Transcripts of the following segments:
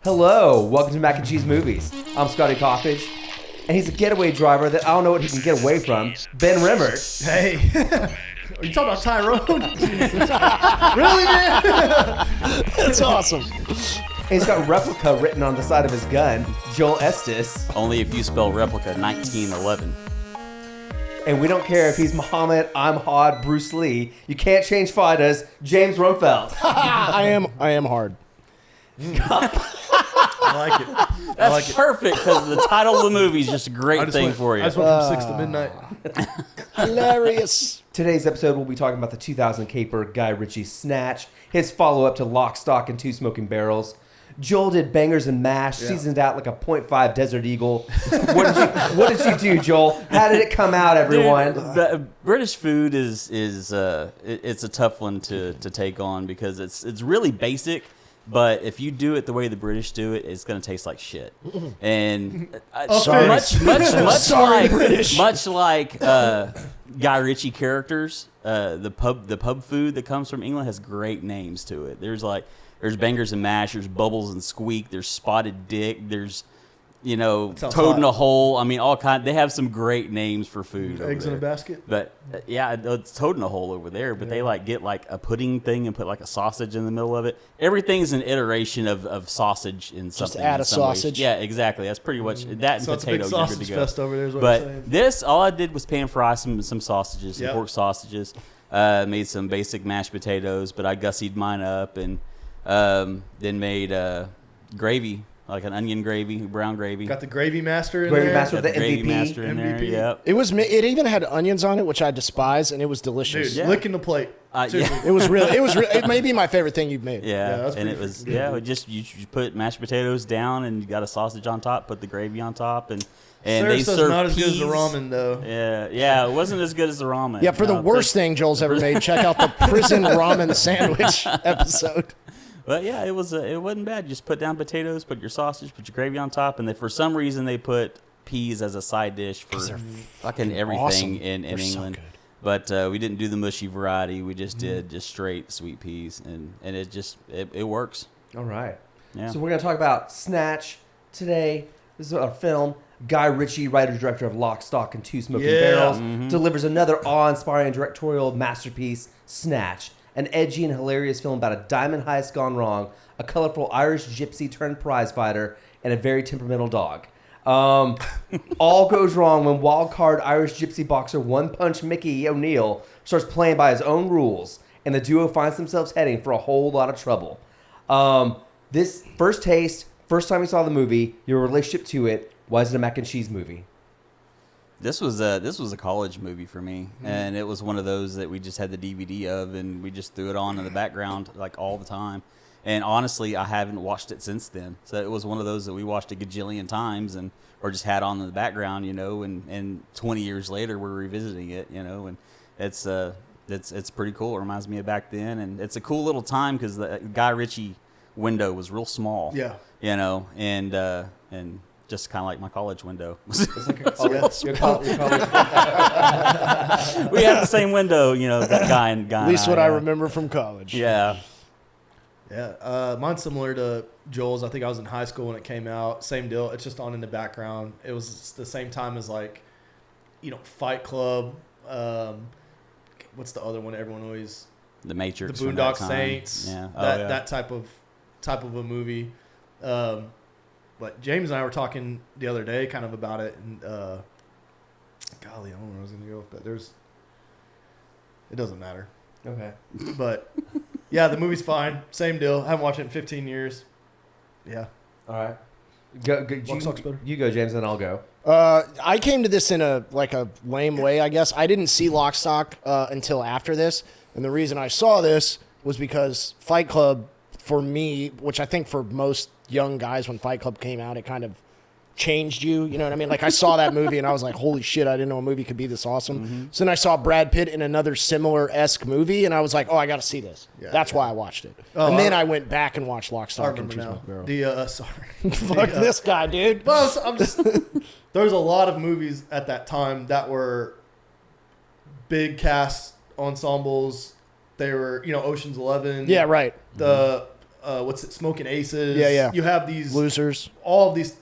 Hello, welcome to Mac and Cheese Movies. I'm Scotty Coppage, and he's a getaway driver that I don't know what he can get away from, Ben Rimmert. Hey, are you talking about Tyrone? Really, man? That's awesome. And he's got replica written on the side of his gun, Joel Estes. Only if you spell replica 1911. And we don't care if he's Muhammad, I'm Hod, Bruce Lee. You can't change fighters, James Rumfeld. I am hard. I like it. That's perfect because the title of the movie is just a great thing for you. I just went from 6 to midnight. Hilarious. Today's episode, we'll be talking about the 2000 caper Guy Ritchie Snatch, his follow-up to Lock, Stock, and Two Smoking Barrels. Joel did Bangers and Mash, seasoned out like a .5 Desert Eagle. What did you do, Joel? How did it come out, everyone? Dude, British food is it's a tough one to take on because it's really basic. But if you do it the way the British do it, it's going to taste like shit. And much like Guy Ritchie characters, the pub food that comes from England has great names to it. There's Bangers and Mash, there's Bubbles and Squeak, there's Spotted Dick, there's Toad in a Hole. I mean, all kind. They have some great names for food. Eggs in a basket. But it's Toad in a Hole over there. But they get like a pudding thing and put like a sausage in the middle of it. Everything's an iteration of sausage in something. Just add a sausage. Ways. Yeah, exactly. That's pretty much that. So and potato. it's a big sausage fest over there. Is what you're saying. But this, all I did was pan fry some sausages, some pork sausages. Made some basic mashed potatoes, but I gussied mine up and then made gravy. Like an onion gravy, brown gravy. Got the gravy master in Gravy there. master, the Gravy MVP. master in there. Yep. It even had onions on it, which I despise, and it was delicious. Dude, licking the plate. Yeah. It was really. It may be my favorite thing you've made. Yeah, that's and pretty it was good. you put mashed potatoes down and you got a sausage on top, put the gravy on top, and Sarah they says serve not as peas. good as the ramen though. Yeah, it wasn't as good as the ramen. Yeah, for the worst thing Joel's ever made, check out the prison ramen sandwich episode. But yeah, it wasn't bad. You just put down potatoes, put your sausage, put your gravy on top, and for some reason they put peas as a side dish for fucking everything awesome. in They're England. So good. But we didn't do the mushy variety. We just did just straight sweet peas, and it works. All right. Yeah. So we're going to talk about Snatch today. This is a film. Guy Ritchie, writer-director of Lock, Stock, and Two Smoking Barrels, delivers another awe-inspiring directorial masterpiece, Snatch. An edgy and hilarious film about a diamond heist gone wrong, a colorful Irish gypsy turned prize fighter, and a very temperamental dog. All goes wrong when wild-card Irish gypsy boxer One Punch Mickey O'Neill starts playing by his own rules, and the duo finds themselves heading for a whole lot of trouble. This first taste, first time you saw the movie, your relationship to it, why is it a mac and cheese movie? This was a college movie for me, and it was one of those that we just had the DVD of, and we just threw it on in the background like all the time. And honestly, I haven't watched it since then. So it was one of those that we watched a gajillion times, or just had on in the background, and 20 years later we're revisiting it, and it's pretty cool. It reminds me of back then, and it's a cool little time because the Guy Ritchie window was real small. Yeah. And just kind of like my college window. It's like your college. We had the same window, that guy and At least what I remember from college. Yeah. Yeah, mine's similar to Joel's. I think I was in high school when it came out. Same deal. It's just on in the background. It was the same time as Fight Club. What's the other one? Everyone always The Matrix. The Boondock Saints. Yeah. That type of a movie. But James and I were talking the other day kind of about it, and golly, I don't know where I was going to go with that. It doesn't matter. Okay. But yeah, the movie's fine. Same deal. I haven't watched it in 15 years. Yeah. All right. Go, Lock, Stock's better. you go, James, and I'll go. I came to this in a lame way, I guess. I didn't see Lock, Stock until after this, and the reason I saw this was because Fight Club, for me, which I think for most young guys when Fight Club came out, it kind of changed you. You know what I mean? Like I saw that movie and I was like, holy shit, I didn't know a movie could be this awesome. Mm-hmm. So then I saw Brad Pitt in another similar-esque movie and I was like, oh, I got to see this. Yeah, That's why I watched it. Oh, and then I went back and watched Lock, Stock, and Two Smoking Barrels. Sorry. Fuck this guy, dude. Well, I'm just... There's a lot of movies at that time that were big cast ensembles. They were, Ocean's 11. Yeah, right. The Smoking Aces. Yeah. You have these Losers. all of these,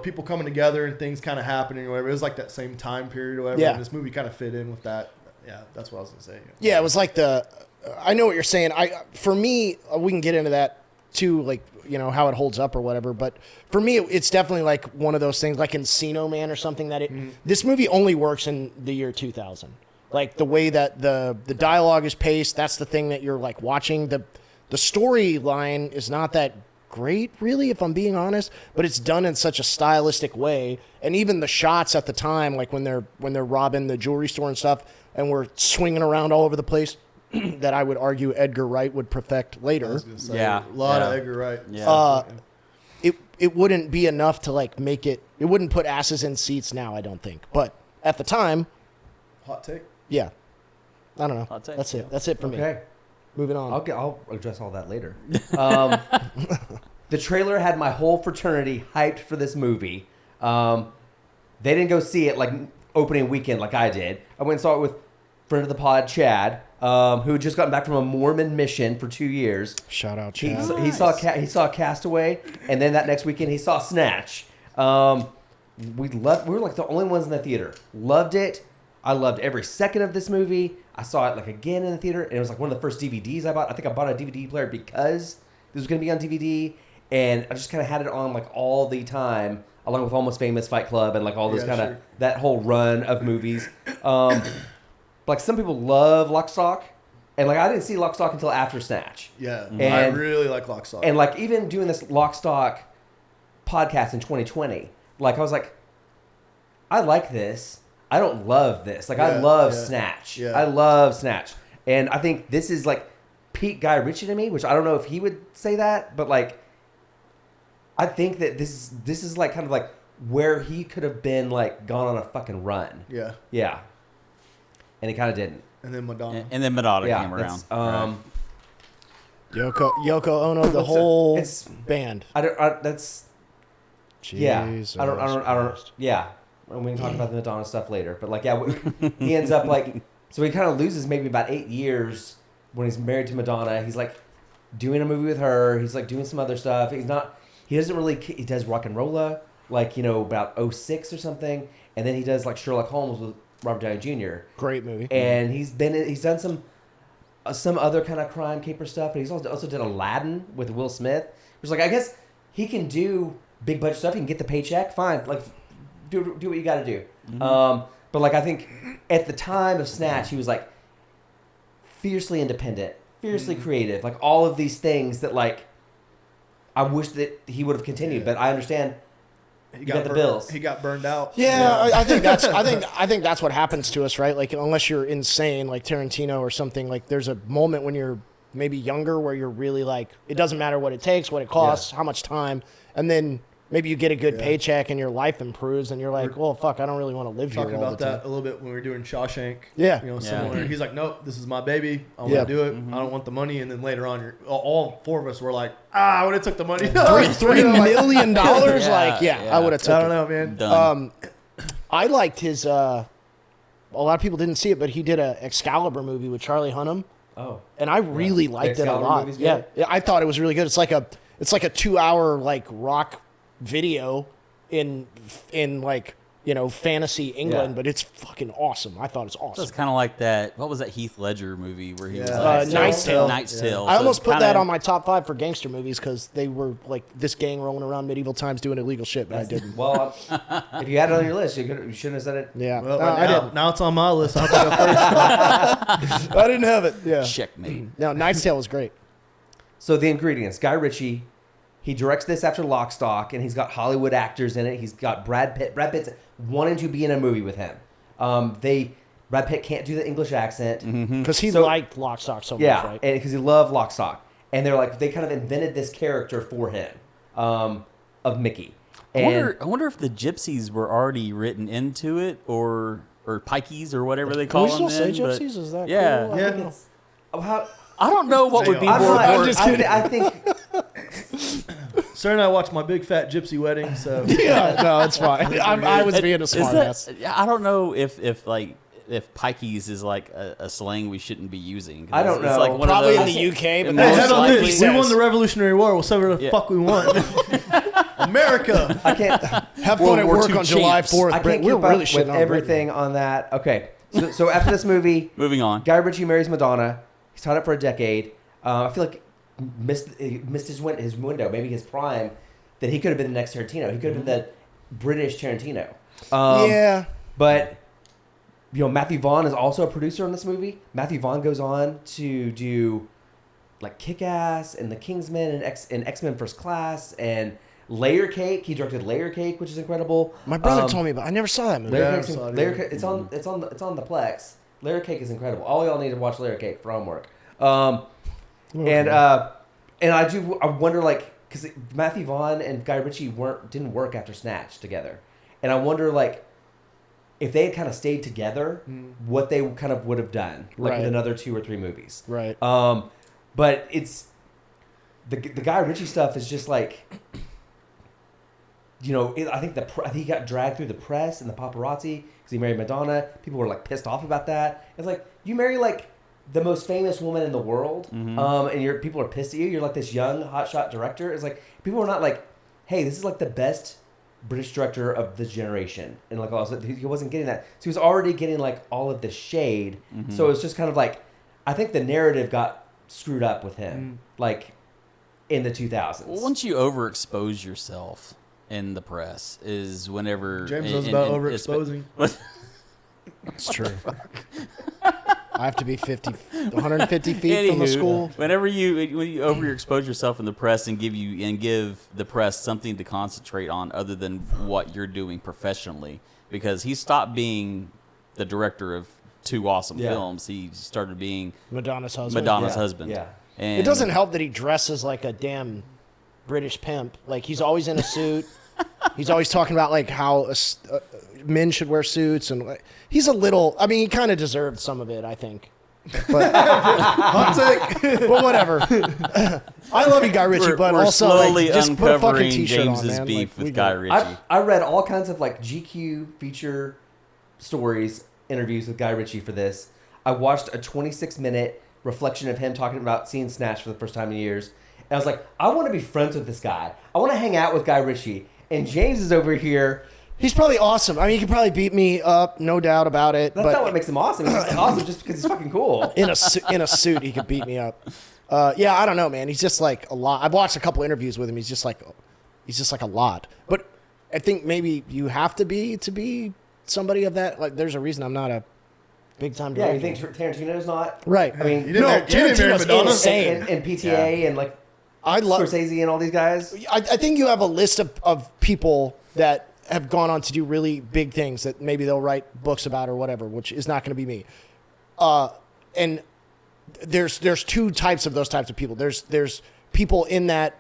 people coming together and things kind of happening or whatever. It was like that same time period or whatever. Yeah. And this movie kind of fit in with that. Yeah, that's what I was going to say. Yeah, it was like I know what you're saying. For me, we can get into that too, like, how it holds up or whatever. But for me, it's definitely like one of those things like Encino Man or something this movie only works in the year 2000. Like the way that the dialogue is paced, that's the thing that you're like watching. The storyline is not that great, really, if I'm being honest, but it's done in such a stylistic way. And even the shots at the time, like when they're robbing the jewelry store and stuff, and we're swinging around all over the place, that I would argue Edgar Wright would perfect later. I was gonna say, Yeah. a lot of Yeah. Edgar Wright. Yeah. It wouldn't be enough to like make it. It wouldn't put asses in seats now, I don't think. But at the time, Hot take. yeah, I don't know. I'll take That's it. it. That's it for me. Okay. Moving on. I'll address all that later. The trailer had my whole fraternity hyped for this movie. They didn't go see it like opening weekend like I did. I went and saw it with friend of the pod, Chad, who had just gotten back from a Mormon mission for 2 years. Shout out, He, Chad. he saw Castaway, and then that next weekend he saw Snatch. We were like the only ones in the theater. Loved it. I loved every second of this movie. I saw it like again in the theater, and it was like one of the first DVDs I bought. I think I bought a DVD player because this was going to be on DVD, and I just kind of had it on like all the time, along with Almost Famous, Fight Club, and like all this kind of that whole run of movies. Like some people love Lock, Stock, and like I didn't see Lock, Stock until after Snatch. Yeah, And- I really like Lock, Stock. And like even doing this Lock, Stock podcast in 2020, like I was like, I like this. I don't love this. Like I love Snatch. Yeah. I love Snatch. And I think this is like peak Guy Ritchie to me, which I don't know if he would say that, but like I think that this is like kind of like where he could have been like gone on a fucking run. Yeah. Yeah. And he kind of didn't. And then Madonna. And then Madonna Yeah. came around. Right. Yoko Ono, the whole band. That's Jesus I don't. Christ. Yeah, and we can talk about the Madonna stuff later. But like, yeah, he ends up like, so he kind of loses maybe about 8 years when he's married to Madonna. He's like doing a movie with her. He's like doing some other stuff. He doesn't really. He does Rock and Rolla, like about 06 or something, and then he does like Sherlock Holmes with Robert Downey Jr. Great movie. And he's done some other kind of crime caper stuff, but he's also did Aladdin with Will Smith. Which like I guess he can do big budget stuff. He can get the paycheck, fine. Like do what you got to do. Mm-hmm. But like I think at the time of Snatch, he was like fiercely independent, fiercely creative, like all of these things that like I wish that he would have continued. But I understand. He got the burned- bills. He got burned out. Yeah, I think that's what happens to us, right? Like unless you're insane, like Tarantino or something. Like there's a moment when you're maybe younger where you're really like, it doesn't matter what it takes, what it costs, how much time, and then maybe you get a good paycheck and your life improves, and you're like, well, fuck, I don't really want to live here Talking all about the time. that a little bit when we were doing Shawshank. Yeah. Similar. He's like, nope, this is my baby. I want Yeah. to do it. I don't want the money. And then later on, all four of us were like, I would have took the money. $3 million? Like, Yeah. I would have took I it. don't know, man. Done. I liked his. A lot of people didn't see it, but he did a Excalibur movie with Charlie Hunnam, Oh, and I really liked it a Excalibur lot. movie's Yeah, good? I thought it was really good. It's like a 2-hour like rock video in like fantasy England, Yeah. but it's fucking awesome. I thought it's So it's awesome. kind of like that. What was that Heath Ledger movie where he was Yeah. like Knight's Tale. Knight's Tale. I So almost it's put that kinda- on my top 5 for gangster movies because they were like this gang rolling around medieval times doing illegal shit, but I didn't. well, if you had it on your list, you shouldn't have said it. Yeah, Well, I didn't. now it's on my list. I'll have to go first. I didn't have it. Yeah. Checkmate. No, Knight's Tale was great. So the ingredients: Guy Ritchie. He directs this after Lock, Stock, and he's got Hollywood actors in it. He's got Brad Pitt. Brad Pitt's wanting to be in a movie with him. Brad Pitt can't do the English accent. Because he So- liked Lock, Stock so much, Yeah, right? because he loved Lock, Stock. And they kind of invented this character for him, of Mickey. And I wonder if the gypsies were already written into it, or pikeys, or whatever they Can call we them. still say then, but- gypsies? Is that yeah. cool? I Yeah. think it's- how, I don't know what would be I'm more. not- more- just kidding. I think Sarah and I watched my big fat gypsy wedding. So Yeah, no, it's fine. I was being a Is smart that- ass. I don't know if like if pikeys is like a slang we shouldn't be using. I don't It's know. like one of Probably in those- the UK, but it Hey, most how about likely- this? We won the Revolutionary War. We'll say whatever the Yeah. fuck we want. America. I can't. have World fun at War work II on July champs. 4th. I Brett. can't We're keep really up shitting with on everything on that. Okay, so after this movie, Moving on. Guy Ritchie marries Madonna. He's tied up for a decade. I feel like he missed his window, maybe his prime, that he could have been the next Tarantino. He could have been the British Tarantino. Yeah. But Matthew Vaughn is also a producer on this movie. Matthew Vaughn goes on to do like Kick-Ass and The Kingsman and X-Men First Class and Layer Cake. He directed Layer Cake, which is incredible. My brother told me about. I never saw that movie. Layer Yeah, I Cake's saw it Layer either. Cake, it's on the Plex. Layer Cake is incredible. All y'all need to watch Layer Cake for homework. And I wonder, like, because Matthew Vaughn and Guy Ritchie didn't work after Snatch together, and I wonder, like, if they had kind of stayed together, what they kind of would have done, like Right. with another 2 or 3 movies. Right. But it's the Guy Ritchie stuff is just like, I think he got dragged through the press and the paparazzi because he married Madonna. People were like pissed off about that. It's like, you marry like the most famous woman in the world, and people are pissed at you. You're like this young hotshot director. It's like people are not like, hey, this is like the best British director of this generation, and like also he wasn't getting that. So he was already getting like all of the shade. So it's just kind of like, I think the narrative got screwed up with him, like in the 2000s. Well, once you overexpose yourself in the press is whenever James knows about overexposing. It's true. I have to be 150 feet from the Anywho, school. Whenever you overexpose yourself in the press and give the press something to concentrate on other than what you're doing professionally, because he stopped being the director of 2 awesome films. He started being Madonna's husband. husband. Yeah. And It doesn't help that he dresses like a damn British pimp. Like, he's always in a suit. He's always talking about like how men should wear suits, and like, he's a little. I mean, he kind of deserved some of it, I think. But Hot take. but whatever. I love you, Guy Ritchie, but we're also slowly like, just put a fucking uncovering t-shirt on, James's man. beef Like, we with Guy get it. Ritchie. I read all kinds of like GQ feature stories, interviews with Guy Ritchie for this. I watched a 26-minute reflection of him talking about seeing Snatch for the first time in years. And I was like, I want to be friends with this guy. I want to hang out with Guy Ritchie. And James is over here. He's probably awesome. I mean, he could probably beat me up, no doubt about it. That's but not what makes him awesome. He's just awesome just because he's fucking cool. in a suit, he could beat me up. Yeah, I don't know, man. He's just like a lot. I've watched a couple interviews with him. He's just like a lot. But I think maybe you have to be somebody of that. Like, there's a reason I'm not a big time Yeah, director. you think Tarantino's not? Right. I mean, You didn't no, marry- you didn't marry Tarantino's Madonna? insane. and PTA and like I love. Scorsese and all these guys. I think you have a list of people that have gone on to do really big things that maybe they'll write books about or whatever, which is not going to be me. And there's 2 types of those types of people. There's people in that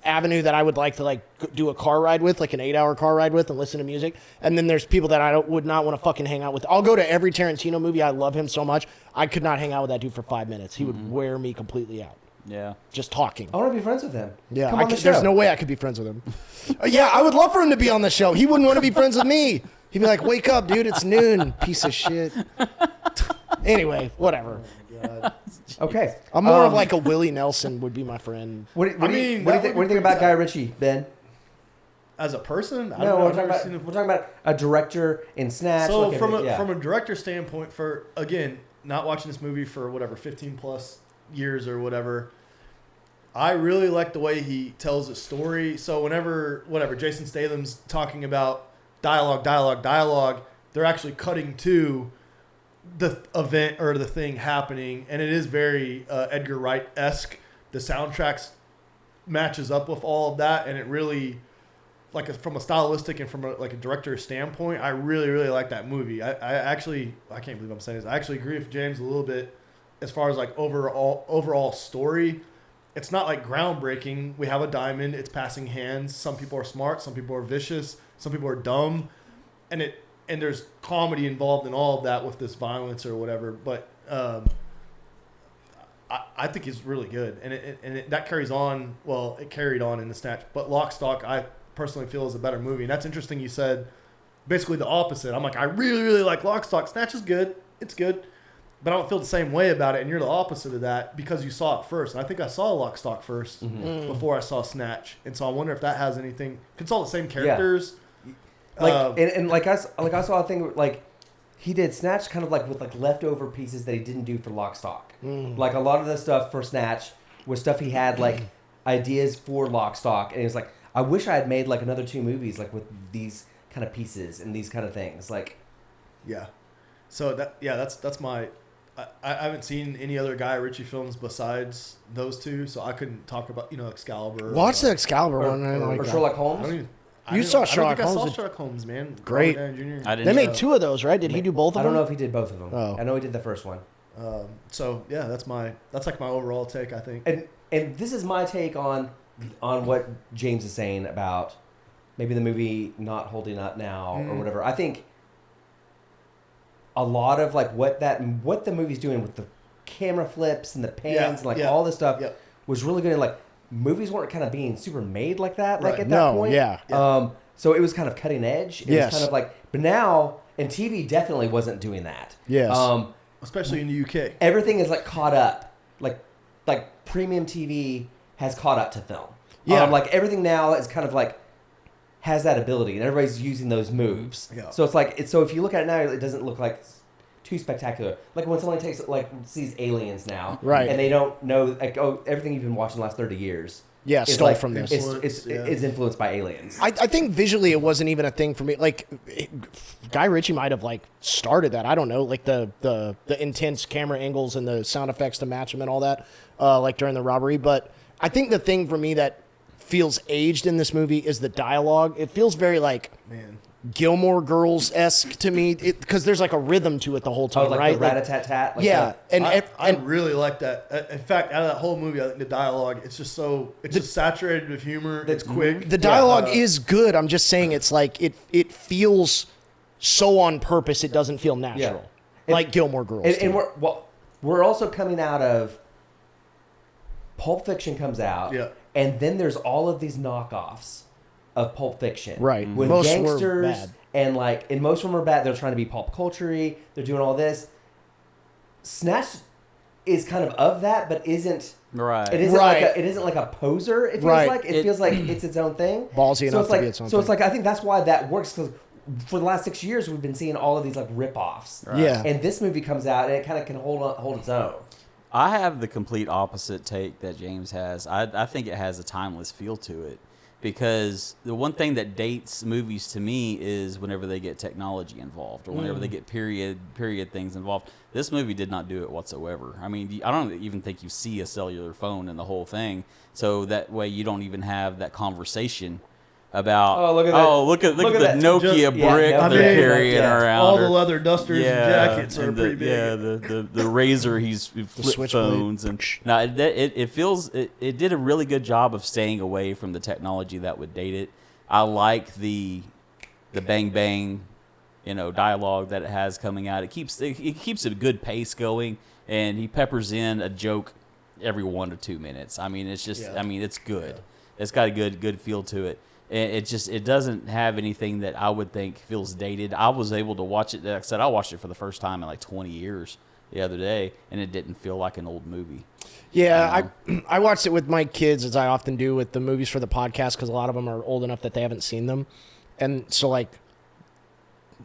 avenue that I would like to like do a car ride with, like an 8-hour car ride with, and listen to music. And then there's people that I would not want to fucking hang out with. I'll go to every Tarantino movie. I love him so much. I could not hang out with that dude for 5 minutes. He would wear me completely out. Yeah. Just talking. I want to be friends with him. Yeah, Come on the show. there's no way I could be friends with him. Yeah, I would love for him to be on the show. He wouldn't want to be friends with me. He'd be like, "Wake up, dude! It's noon, piece of shit." Anyway, whatever. Okay. I'm more of like a Willie Nelson would be my friend. What do you think that would be about Guy pretty Ritchie, Ben? As a person, I No, don't know. we're I've talking, never about, seen him. we're talking about a director in Snatch. So like from yeah. a director standpoint, for again, not watching this movie for whatever 15 plus years or whatever, I really like the way he tells a story. So whenever Jason Statham's talking about dialogue, they're actually cutting to the event or the thing happening, and it is very Edgar Wright-esque. The soundtracks matches up with all of that, and it really, from a stylistic and from a director standpoint, I really, really like that movie. I can't believe I'm saying this. I actually agree with James a little bit as far as like overall story. It's not like groundbreaking. We have a diamond. It's passing hands. Some people are smart. Some people are vicious. Some people are dumb, and there's comedy involved in all of that with this violence or whatever. But I think it's really good, and that carries on. Well, it carried on in the Snatch, but Lock, Stock, I personally feel is a better movie. And that's interesting. You said basically the opposite. I'm like, I really, really like Lock, Stock. Snatch is good. It's good. But I don't feel the same way about it, and you're the opposite of that because you saw it first. And I think I saw Lock, Stock first before I saw Snatch, and so I wonder if that has anything. It's all the same characters. Like and like I saw a thing like he did Snatch kind of like with like leftover pieces that he didn't do for Lock, Stock. Like a lot of the stuff for Snatch was stuff he had like ideas for Lock, Stock, and he was like, I wish I had made like another 2 movies like with these kind of pieces and these kind of things. Like, yeah. So that's my. I haven't seen any other Guy Ritchie films besides those 2, so I couldn't talk about Excalibur. Watch the Excalibur one. Or Sherlock Holmes. You saw Sherlock Holmes. I saw Sherlock Holmes, man. Great. I didn't. They made 2 of those, right? Did he do both of them? I don't know if he did both of them. Oh. I know he did the first one. So yeah, that's like my overall take, I think. And this is my take on what James is saying about maybe the movie not holding up now or whatever. I think a lot of like what the movie's doing with the camera flips and the pans and like all this stuff was really good. And like movies weren't kind of being super made like that, like at that point. So it was kind of cutting edge. It was kind of like, but now, and TV definitely wasn't doing that. Yes. Especially in the UK. Everything is like caught up. Like premium TV has caught up to film. Yeah. Like everything now is kind of like has that ability, and everybody's using those moves. Yeah. So it's like so if you look at it now, it doesn't look like too spectacular. Like when someone sees Aliens now, right, and they don't know like everything you've been watching the last 30 years. Yeah, is stole like, from this. Is influenced by Aliens. I think visually it wasn't even a thing for me. Like Guy Ritchie might have like started that. I don't know, like the intense camera angles and the sound effects to match them and all that, like during the robbery. But I think the thing for me that feels aged in this movie is the dialogue. It feels very like Gilmore Girls-esque to me because there's like a rhythm to it the whole time, like right? The rat-a-tat-tat. Like yeah, I really like that. In fact, out of that whole movie, I think the dialogue it's just saturated with humor. It's quick. The dialogue is good. I'm just saying it's like it feels so on purpose. It doesn't feel natural, like Gilmore Girls. And we're also coming out of Pulp Fiction comes out, and then there's all of these knockoffs of Pulp Fiction, right? With most gangsters were bad. and most of them are bad. They're trying to be pop culture-y. They're doing all this. Snatch is kind of that, but isn't right. It isn't like a poser. It feels like it feels like it's its own thing. Ballsy enough to be its own thing. So it's like I think that's why that works because for the last 6 years we've been seeing all of these like rip-offs. Right. Yeah, and this movie comes out and it kind of can hold its own. I have the complete opposite take that James has. I think it has a timeless feel to it because the one thing that dates movies to me is whenever they get technology involved or whenever they get period things involved. This movie did not do it whatsoever. I mean, I don't even think you see a cellular phone in the whole thing, so that way you don't even have that conversation about look at the Nokia brick they're carrying around. All the leather dusters and jackets are pretty big. Yeah, the razor he's flip phones and now it feels it did a really good job of staying away from the technology that would date it. I like the bang bang, dialogue that it has coming out. It keeps a good pace going, and he peppers in a joke every 1 to 2 minutes. I mean, it's just it's good. It's got a good feel to it. It doesn't have anything that I would think feels dated. I was able to watch it. Like I said, I watched it for the first time in like 20 years the other day, and it didn't feel like an old movie. Yeah, I watched it with my kids, as I often do with the movies for the podcast, because a lot of them are old enough that they haven't seen them. And so, like,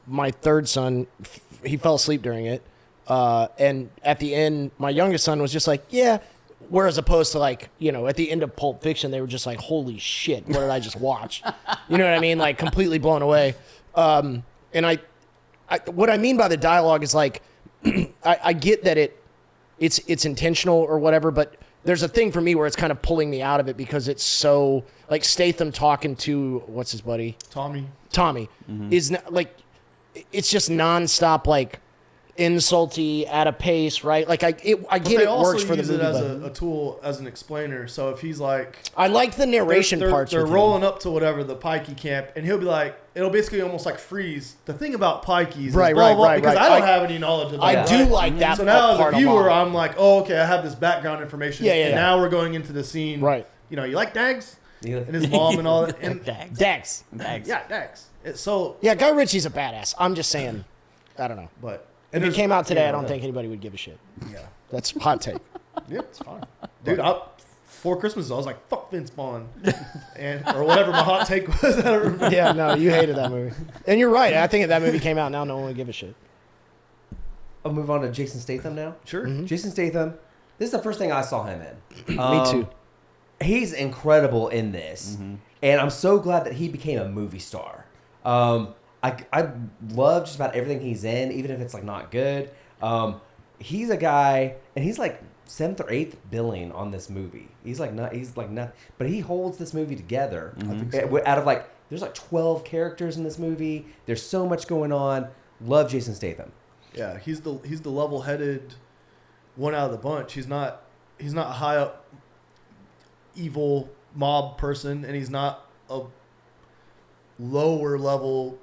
my third son, he fell asleep during it. And at the end, my youngest son was just like, yeah. Whereas opposed to like, at the end of Pulp Fiction, they were just like, holy shit, what did I just watch? You know what I mean? Like completely blown away. And I what I mean by the dialogue is like, I get that it's intentional or whatever, but there's a thing for me where it's kind of pulling me out of it because it's so like Statham talking to, what's his buddy? Tommy is not, like, it's just nonstop, like, insulty at a pace, right? Like I get it works for the movie. They also use it as a tool, as an explainer. So if he's like, I like the narration parts. They're rolling up to whatever the Pikey camp, and he'll be like, it'll basically almost like freeze. The thing about Pikeys, right, is blah, blah, right, because right. I don't have any knowledge of that. I do like that. So now part as a viewer, I'm like, oh, okay, I have this background information. Yeah. And now we're going into the scene. Right. You like dags? Yeah. and his mom and all that. And Dax. yeah, Dax. So Yeah, Guy Ritchie's a badass. I'm just saying, I don't know. but If it there's- came out today, yeah, I don't think anybody would give a shit. Yeah, That's hot take. yeah, it's fine, dude. For Christmas, I was like, "Fuck Vince Vaughn," or whatever my hot take was. I don't remember. Yeah, no, you hated that movie. And you're right. I think if that movie came out now, no one would give a shit. I'll move on to Jason Statham now. Sure. Jason Statham. This is the first thing I saw him in. Me too. He's incredible in this, and I'm so glad that he became a movie star. I love just about everything he's in, even if it's like not good. He's a guy, and he's like 7th or 8th billing on this movie. He's like not, but he holds this movie together. Out of like, there's like 12 characters in this movie. There's so much going on. Love Jason Statham. Yeah, he's the level-headed one out of the bunch. He's not a high up evil mob person, and he's not a lower level,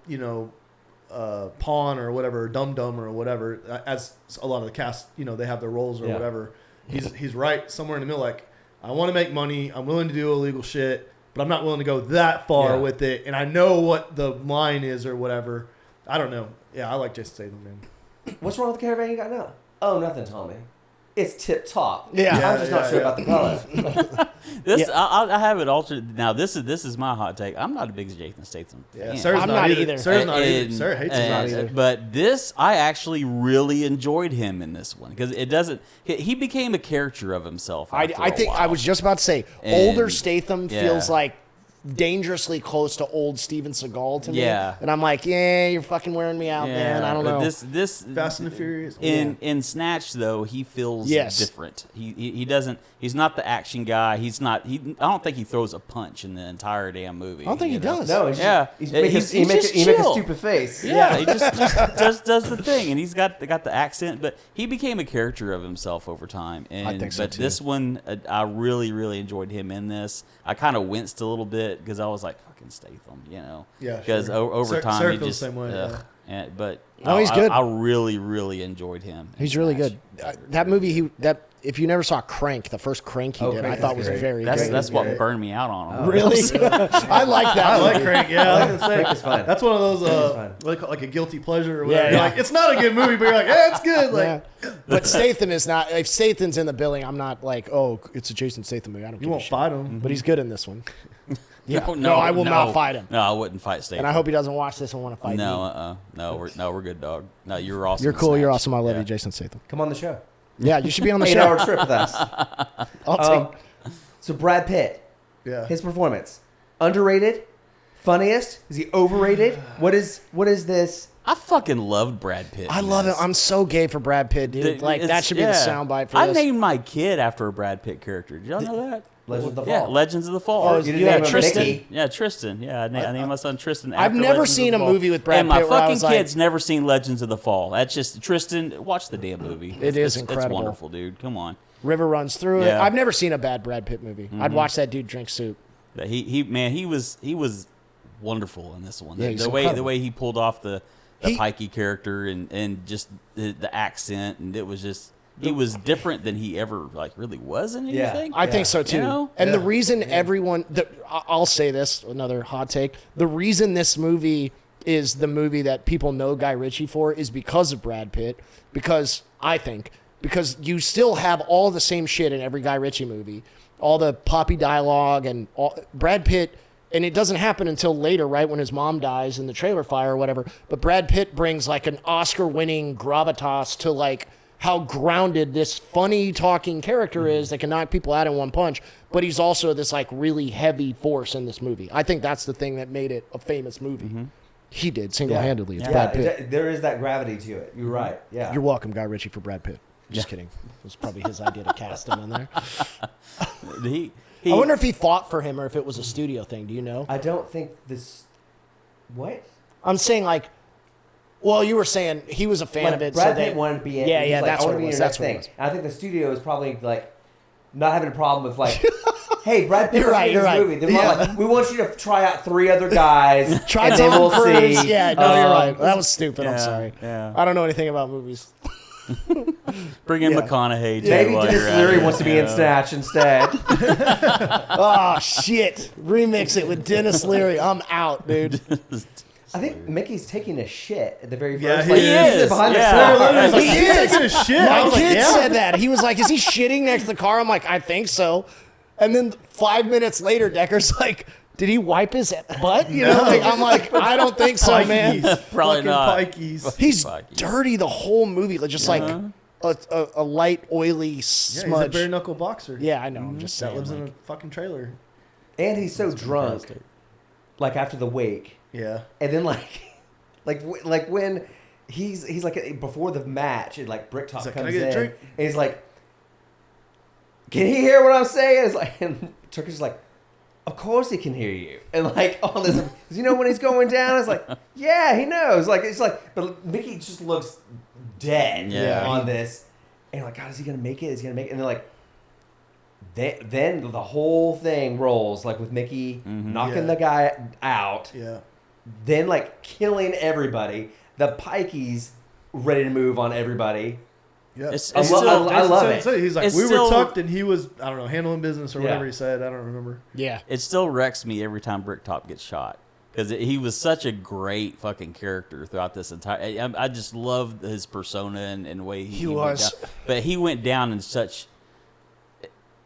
pawn or whatever, dum-dum or whatever, as a lot of the cast, they have their roles or whatever. He's right somewhere in the middle. Like, I want to make money. I'm willing to do illegal shit, but I'm not willing to go that far with it. And I know what the line is or whatever. I don't know. Yeah, I like Jason Statham, man. What's wrong with the caravan you got now? Oh, nothing, Tommy. It's tip top. Yeah. I'm just not sure about the color. I have it altered. Now this is my hot take. I'm not a big Jason Statham Yeah, fan. Sarah's I'm not not either. either. Sarah's not either. And- Sarah hates him. not either. But this, I actually really enjoyed him in this one because it doesn't. He became a character of himself. I after a think I while. was just about to say, And- older Statham feels like dangerously close to old Steven Seagal to me. Yeah. And I'm like, yeah, you're fucking wearing me out, man. I don't but know. This Fast and the Furious. in Snatch though he feels different. He doesn't. He's not the action guy. He's not. I don't think he throws a punch in the entire damn movie. I don't think he does. No, he's Yeah. He He's make just a chill. stupid face. Yeah, he just does the thing, and he's got the accent, but he became a character of himself over time. And I think so, but too. this one, I really really enjoyed him in this. I kind of winced a little bit because I was like, fucking Statham, Yeah, because sure. over time Sarah he feels just the same way, ugh. But No, he's good. I really really enjoyed him. in He's really Snatch. good. That movie, if you never saw Crank, the first Crank he did, Crank I thought is was great. very That's good. that's what burned me out on him. Really? I like that. I like movie. Crank. Yeah, I was gonna Crank say is fine. that's one of those fine. like a guilty pleasure or whatever. Yeah, You're yeah. like, it's not a good movie, but you're like, yeah, it's good. Like, Yeah. But Statham is not. If Statham's in the billing, I'm not like, oh, it's a Jason Statham movie. I don't. you give won't a shit. fight him. But he's good in this one. Yeah. No, No, I will not fight him. No, I wouldn't fight Statham. And I hope he doesn't watch this and want to fight No, me. no, we're good, dog. No, you're awesome. You're in cool. You're Snatch. awesome. I love Yeah. you, Jason Statham. Come on the show. Yeah, you should be on the 8-hour show. trip with us. I'll take. So Brad Pitt, Yeah. his performance, underrated, funniest. Is he overrated? What is this? I fucking loved Brad Pitt. I in love it. this. I'm so gay for Brad Pitt, dude. Like that It's- should be the soundbite for I this. named my kid after a Brad Pitt character. Did y'all know that? Legends of the Yeah, Fall. Legends of the Fall. Oh, You didn't yeah, name him Tristan. Mickey. Yeah, Tristan. Yeah, I named my son Tristan. I've after never Legends of seen the a Fall. movie with Brad and my Pitt where I fucking was like- kid's never seen Legends of the Fall. That's just Tristan. Watch the damn movie. It is It's incredible. wonderful, dude. Come on. River runs through it. Yeah. I've never seen a bad Brad Pitt movie. I'd watch that dude drink soup. But he was wonderful in this one. Yeah, he's the incredible. way he pulled off the He- pikey character and just the accent, and it was just he was different than he ever like really was in Yeah. anything. I think so too. You know? And the reason I'll say this, another hot take. The reason this movie is the movie that people know Guy Ritchie for is because of Brad Pitt. Because you still have all the same shit in every Guy Ritchie movie, all the poppy dialogue and Brad Pitt. And it doesn't happen until later, right, when his mom dies in the trailer fire or whatever. But Brad Pitt brings like an Oscar-winning gravitas to like how grounded this funny talking character is that can knock people out in one punch. But he's also this like really heavy force in this movie. I think that's the thing that made it a famous movie. He did single-handedly. It's Brad Pitt. There is that gravity to it. You're right. Yeah. You're welcome, Guy Ritchie, for Brad Pitt. Just kidding. It was probably his idea to cast him in there. He, I wonder if he fought for him or if it was a studio thing. Do you know? I don't think this. What? I'm saying like, well, you were saying he was a fan of it. Brad so Pitt they, wanted to be in. Yeah, he's yeah, like, that's I what want it to be was. your That's next what it thing. was. And I think the studio is probably like not having a problem with like, hey, Brad Pitt You're was right, in you're this right. movie. They're more like, we want you to try out 3 other guys. Try and then Tom we'll Cruise. see. Yeah, no, you're right. That was stupid. I'm yeah, sorry. yeah. I don't know anything about movies. Bring in Yeah. McConaughey. too, Maybe while Dennis you're at Leary it, wants to be in know. Snatch instead. Oh shit! Remix it with Dennis Leary. I'm out, dude. I think Mickey's taking a shit at the very Yeah, first. he like, is. He's behind Yeah. the He's like, He "You is. taking a shit?" I My was like, kid "Yeah." said that. He was like, "Is he shitting next to the car?" I'm like, "I think so." And then 5 minutes later, Decker's like, "Did he wipe his butt?" You know, like, I'm like, "I don't think so, man." Probably Fucking not. Pikeys. He's Fuck you. dirty the whole movie, like just like a light, oily Yeah, he's a smudge. bare knuckle boxer. Yeah, I know. I'm just That saying. lives like- in a fucking trailer. And he's so drunk, like after the wake, Yeah. and then like when he's like before the match, and like Bricktop He's like, comes "Can I get a in, drink?" and he's like, "Can he hear what I'm saying?" It's like, and Turkish is like, "Of course he can hear you," and like all this, because you know when he's going down, it's like, yeah, he knows. Like it's like, but Mickey just looks dead Yeah. on this, and you're like, God, is he gonna make it? Is he gonna make it? And they're like. Then the whole thing rolls like with Mickey knocking Yeah. the guy out, Yeah. then like killing everybody. The Pikeys ready to move on everybody. Yeah. It's I still- love it. So he's like, It's we still- were tucked and he was, I don't know, handling business or Yeah. whatever he said. I don't remember. Yeah. It still wrecks me every time Bricktop gets shot because he was such a great fucking character throughout this entire. I just loved his persona and the way he went was. down. But he went down in such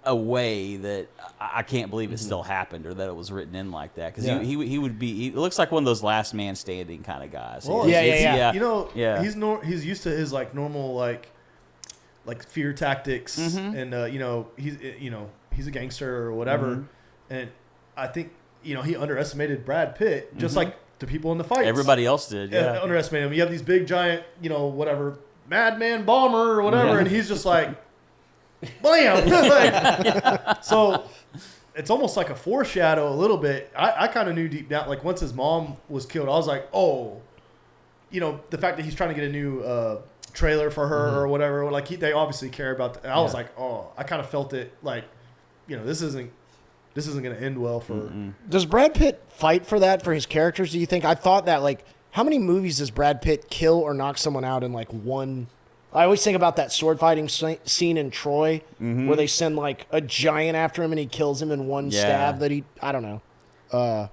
a way that I can't believe it still happened or that it was written in like that because Yeah. he would be. He looks like one of those last man standing kind of guys. Well, Yeah, yeah, yeah. You know, Yeah. he's used to his like normal like fear tactics, and he's a gangster or whatever, and I think he underestimated Brad Pitt just like the people in the fights. Everybody else did. Yeah. Underestimated him. You have these big giant, whatever madman bomber or whatever, Yeah. and he's just like, blam. Like, so it's almost like a foreshadow a little bit. I kind of knew deep down, like once his mom was killed, I was like, oh, the fact that he's trying to get a new trailer for her or whatever, like they obviously care about that. I was like, oh, I kind of felt it like, this isn't going to end well for. Does Brad Pitt fight for that for his characters? Do you think? I thought that like, how many movies does Brad Pitt kill or knock someone out in like one? I always think about that sword fighting scene in Troy where they send like a giant after him and he kills him in one Yeah. stab. I don't know.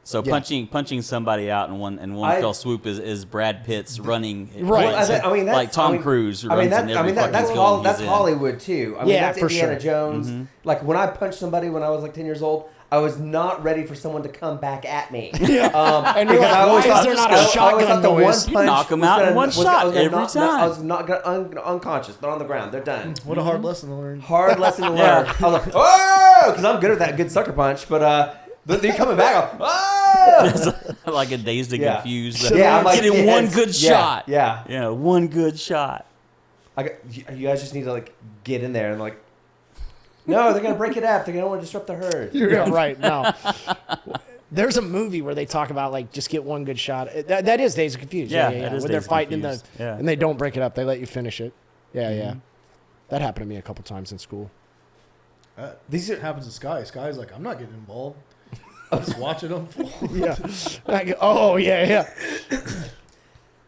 So Yeah. punching somebody out in one fell swoop is Brad Pitt's running. Right. Well, I mean, that's, like Tom I mean, Cruise. I mean, runs in every fucking that's film that's he's in. Hollywood too. I mean, Yeah, that's for Indiana sure. Jones. Like when I punched somebody when I was like 10 years old, I was not ready for someone to come back at me. Yeah. And you're Because like, I always why is thought- there not I a always shotgun thought the one noise? punch You knock 'em was out in gonna- one was shot gonna every knock- time. I was not gonna unconscious, not on the ground. They're done. What a hard lesson to learn. Hard lesson to learn. Yeah. I was like, oh, because I'm good at that good sucker punch. But they're coming back. Oh! Like a dazed and Yeah. confused. Yeah, I'm like, getting yes, one good yeah, shot. Yeah. Yeah, one good shot. You guys just need to like get in there and like. No, they're gonna break it up. They don't want to disrupt the herd. Yeah, right. No. There's a movie where they talk about like just get one good shot. That is Days of Confused. Yeah, yeah. that is When they're Days of fighting Confused. Yeah. and they don't break it up. They let you finish it. Yeah, yeah. That happened to me a couple times in school. These happens to Sky. Sky's like, I'm not getting involved. I'm just watching them. Yeah. Like, oh yeah, yeah.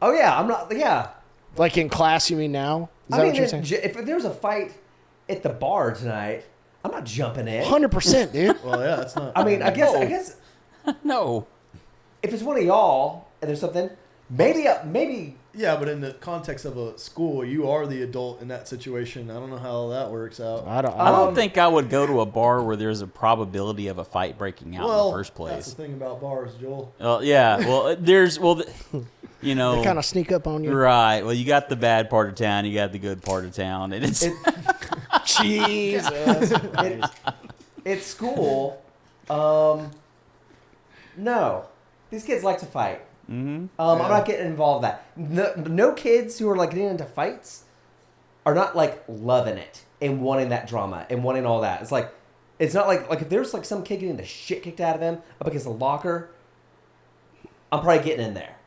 Oh yeah, I'm not. Yeah, Like in class, you mean now? Is that I what mean, you're saying? if there's a fight at the bar tonight, I'm not jumping in. 100%, dude. Well, yeah, that's not. I mean, I guess No. if it's one of y'all and there's something, maybe. Yeah, but in the context of a school, you are the adult in that situation. I don't know how that works out. I I don't think I would go to a bar where there's a probability of a fight breaking out in the first that's place. the thing about bars, Joel. Yeah. Well, you know, They kind of sneak up on you. right. Well, you got the bad part of town, you got the good part of town, and it's Jesus. It's school. No, these kids like to fight. I'm not getting involved in that. No kids who are like getting into fights are not like loving it and wanting that drama and wanting all that. It's not like if there's like some kid getting the shit kicked out of them up against a locker, I'm probably getting in there.